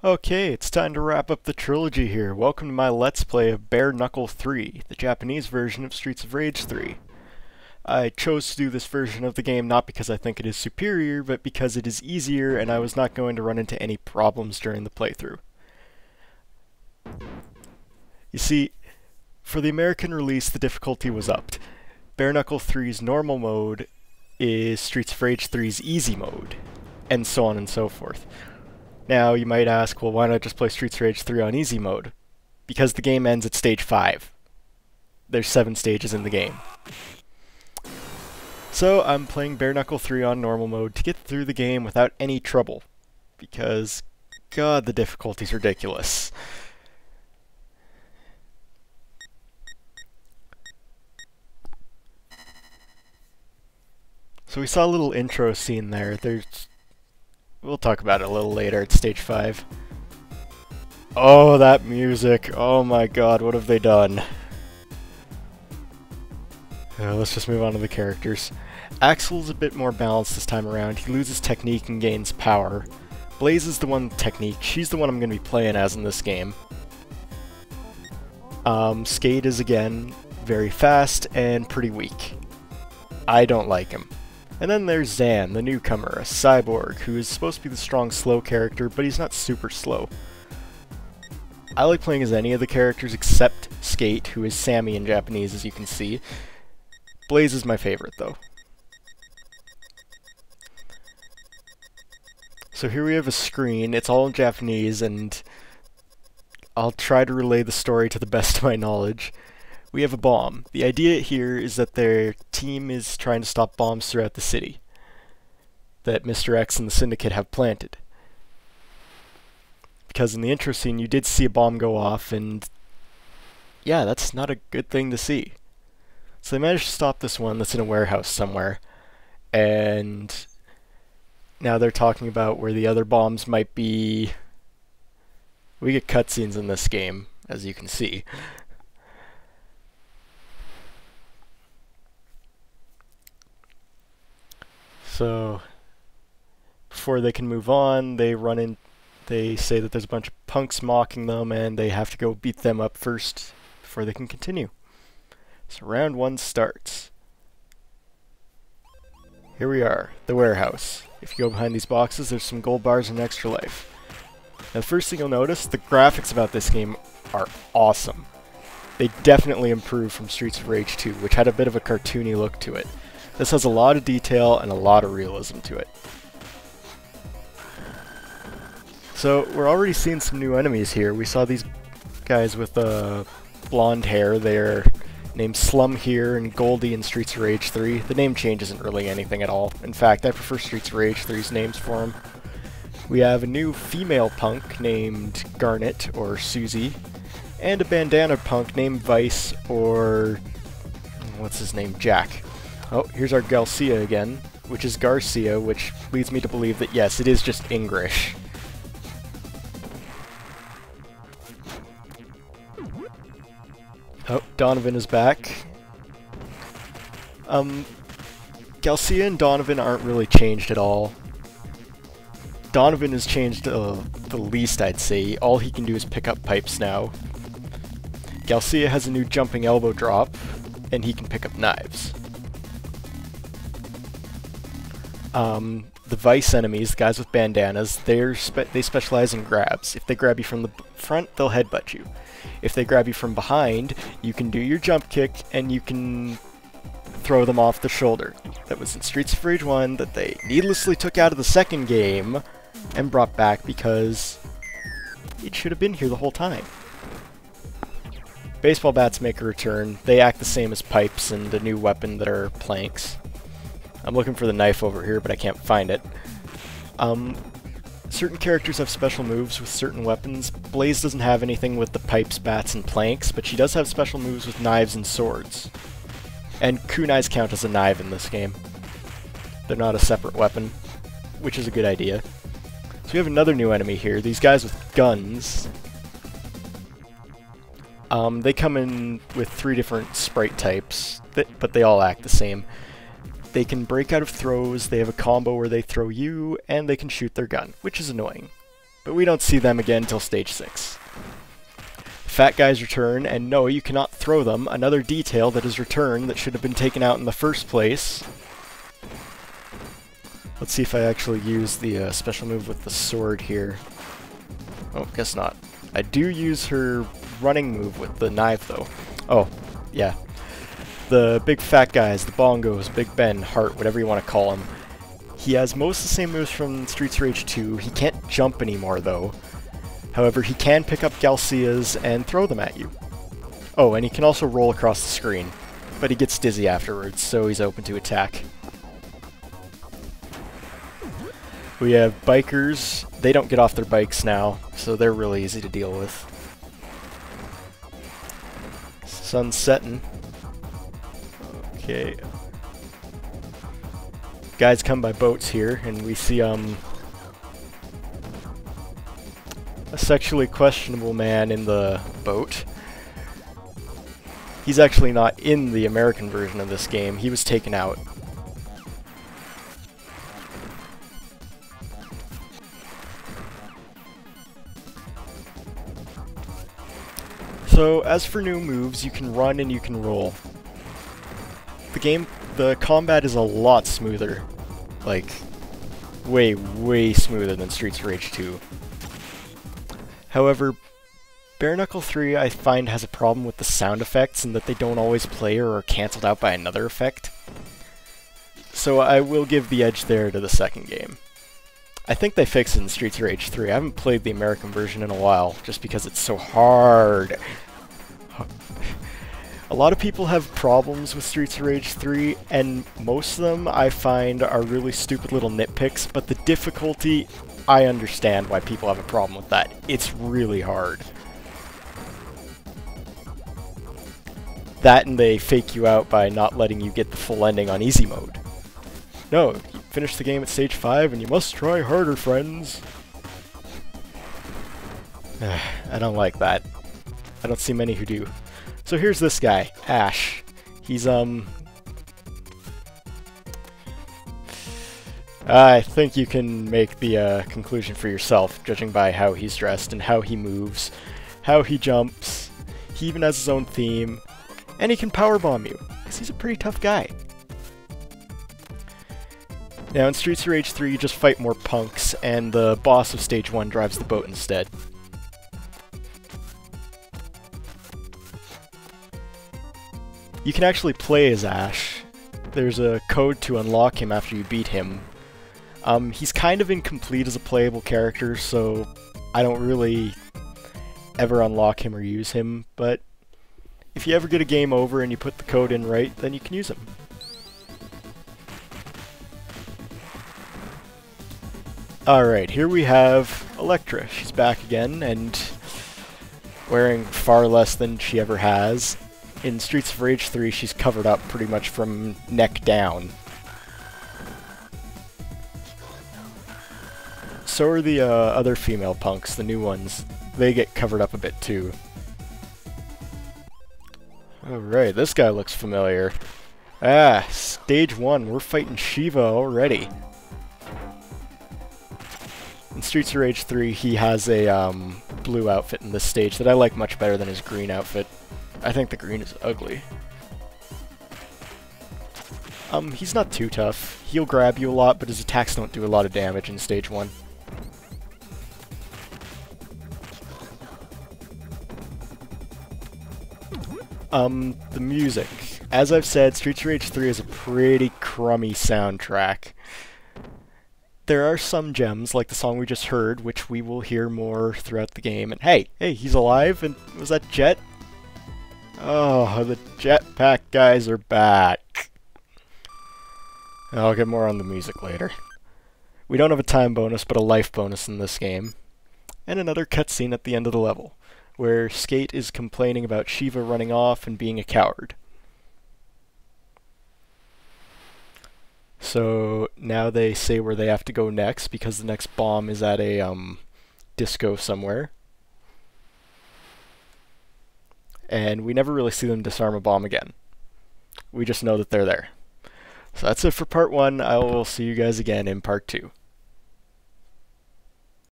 Okay, it's time to wrap up the trilogy here. Welcome to my Let's Play of Bare Knuckle 3, the Japanese version of Streets of Rage 3. I chose to do this version of the game not because I think it is superior, but because it is easier and I was not going to run into any problems during the playthrough. You see, for the American release the difficulty was upped. Bare Knuckle 3's normal mode is Streets of Rage 3's easy mode, and so on and so forth. Now, you might ask, well, why not just play Streets of Rage 3 on easy mode? Because the game ends at stage 5. There's 7 stages in the game. So, I'm playing Bare Knuckle 3 on normal mode to get through the game without any trouble. Because, God, the difficulty's ridiculous. So we saw a little intro scene there. We'll talk about it a little later at stage 5. Oh, that music. Oh my god, what have they done? Let's just move on to the characters. Axel's a bit more balanced this time around. He loses technique and gains power. Blaze is the one with technique. She's the one I'm going to be playing as in this game. Skate is, again, very fast and pretty weak. I don't like him. And then there's Zan, the newcomer, a cyborg, who is supposed to be the strong, slow character, but he's not super slow. I like playing as any of the characters except Skate, who is Sammy in Japanese, as you can see. Blaze is my favorite, though. So here we have a screen. It's all in Japanese, and I'll try to relay the story to the best of my knowledge. We have a bomb. The idea here is that their team is trying to stop bombs throughout the city that Mr. X and the Syndicate have planted. Because in the intro scene you did see a bomb go off, and yeah, that's not a good thing to see. So they managed to stop this one that's in a warehouse somewhere, and now they're talking about where the other bombs might be. We get cutscenes in this game, as you can see. So, before they can move on, they say that there's a bunch of punks mocking them, and they have to go beat them up first before they can continue. So round 1 starts. Here we are, the warehouse. If you go behind these boxes, there's some gold bars and extra life. Now the first thing you'll notice, the graphics about this game are awesome. They definitely improved from Streets of Rage 2, which had a bit of a cartoony look to it. This has a lot of detail and a lot of realism to it. So, we're already seeing some new enemies here. We saw these guys with blonde hair. They're named Slum here and Goldie in Streets of Rage 3. The name change isn't really anything at all. In fact, I prefer Streets of Rage 3's names for them. We have a new female punk named Garnet, or Susie, and a bandana punk named Vice, or what's his name, Jack. Oh, here's our Garcia again, which is Garcia, which leads me to believe that yes, it is just English. Oh, Donovan is back. Garcia and Donovan aren't really changed at all. Donovan has changed the least, I'd say. All he can do is pick up pipes now. Garcia has a new jumping elbow drop, and he can pick up knives. The Vice enemies, the guys with bandanas, they specialize in grabs. If they grab you from the front, they'll headbutt you. If they grab you from behind, you can do your jump kick, and you can throw them off the shoulder. That was in Streets of Rage 1 that they needlessly took out of the second game and brought back because it should have been here the whole time. Baseball bats make a return. They act the same as pipes and the new weapon that are planks. I'm looking for the knife over here, but I can't find it. Certain characters have special moves with certain weapons. Blaze doesn't have anything with the pipes, bats, and planks, but she does have special moves with knives and swords. And kunais count as a knife in this game. They're not a separate weapon, which is a good idea. So we have another new enemy here, these guys with guns. They come in with 3 different sprite types, but they all act the same. They can break out of throws, they have a combo where they throw you, and they can shoot their gun, which is annoying. but we don't see them again until stage 6. Fat guys return, and no, you cannot throw them. Another detail that is returned that should have been taken out in the first place. Let's see if I actually use the special move with the sword here. Oh, guess not. I do use her running move with the knife, though. Oh, yeah. The big fat guys, the bongos, Big Ben, Heart, whatever you want to call him. He has most of the same moves from Streets of Rage 2. He can't jump anymore, though. However, he can pick up Galcias and throw them at you. Oh, and he can also roll across the screen, but he gets dizzy afterwards, so he's open to attack. We have bikers. They don't get off their bikes now, so they're really easy to deal with. Sun's setting. Okay. Guys come by boats here, and we see a sexually questionable man in the boat. He's actually not in the American version of this game. He was taken out. So, as for new moves, you can run and you can roll. The combat is a lot smoother. Like, way, way smoother than Streets of Rage 2. However, Bare Knuckle 3 I find has a problem with the sound effects and that they don't always play or are cancelled out by another effect. So I will give the edge there to the second game. I think they fixed it in Streets of Rage 3. I haven't played the American version in a while, just because it's so hard. A lot of people have problems with Streets of Rage 3, and most of them I find are really stupid little nitpicks, but the difficulty, I understand why people have a problem with that. It's really hard. That and they fake you out by not letting you get the full ending on easy mode. No, you finish the game at stage 5 and you must try harder, friends. I don't like that. I don't see many who do. So here's this guy, Ash. He's, I think you can make the conclusion for yourself, judging by how he's dressed and how he moves, how he jumps. He even has his own theme, and he can powerbomb you, because he's a pretty tough guy. Now in Streets of Rage 3 you just fight more punks, and the boss of stage 1 drives the boat instead. You can actually play as Ash. There's a code to unlock him after you beat him. He's kind of incomplete as a playable character, so I don't really ever unlock him or use him, but if you ever get a game over and you put the code in right, then you can use him. Alright, here we have Electra. She's back again, and wearing far less than she ever has. In Streets of Rage 3, she's covered up pretty much from neck down. So are the other female punks, the new ones. They get covered up a bit too. Alright, this guy looks familiar. Ah, stage 1, we're fighting Shiva already. In Streets of Rage 3, he has a blue outfit in this stage that I like much better than his green outfit. I think the green is ugly. He's not too tough. He'll grab you a lot, but his attacks don't do a lot of damage in stage 1. The music. As I've said, Streets of Rage 3 is a pretty crummy soundtrack. There are some gems, like the song we just heard, which we will hear more throughout the game. And hey, he's alive, and was that Jet? Oh, the jetpack guys are back. I'll get more on the music later. We don't have a time bonus, but a life bonus in this game. And another cutscene at the end of the level, where Skate is complaining about Shiva running off and being a coward. So now they say where they have to go next, because the next bomb is at a disco somewhere. And we never really see them disarm a bomb again. We just know that they're there. So that's it for part 1. I will see you guys again in part 2.